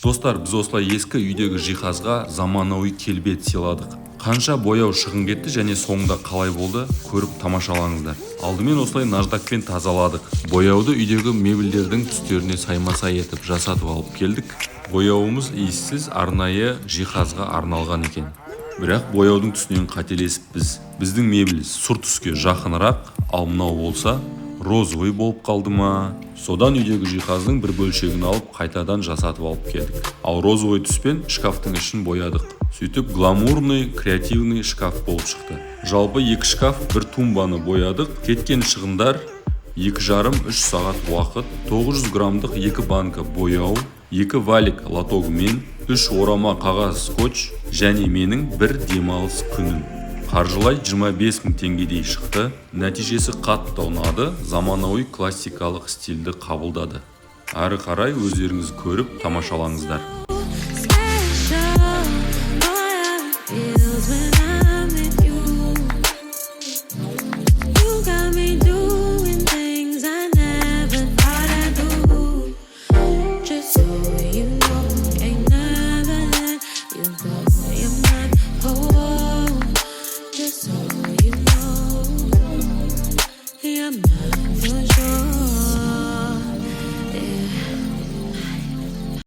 Достар, біз осылай ескі үйдегі жиһазға заманауи келбет сыйладық. Қанша бояу шығын кетті және соңында қалай болды, көріп тамашалаңыздар. Алдымен осылай наждакпен тазаладық. Бояуды үйдегі мебельдердің түстеріне сайма-сай етіп жасатып алып келдік. Бояуымыз иіссіз арнайы жиһазға арналған екен. Бірақ бояудың түсінен қателесіп біздің мебель сұр түске жақынырақ, ал мынау болса розовый болып қалды ма? Содан үйдегі жиһаздың бір бөлшегін алып қайтадан жасатып алып келдік. Ал розовый түспен шкафтың ішін боядық. Сөйтіп гламурный, креативный шкаф болып шықты. Жалпы 2 шкаф, 1 тумбаны боядық. Кеткен шығындар 2,5-3 сағат уақыт, 900 граммдық 2 банка бояу, 2 валик лотогымен, 3 орама қағаз скотч және менің 1 демалыс күнім. Қаржылай 25 000 теңгедей шықты. Нәтижесі қатты ұнады, заманауи классикалық стильді қабылдады. Ары қарай өздеріңіз көріп тамашалаңыздар. I'm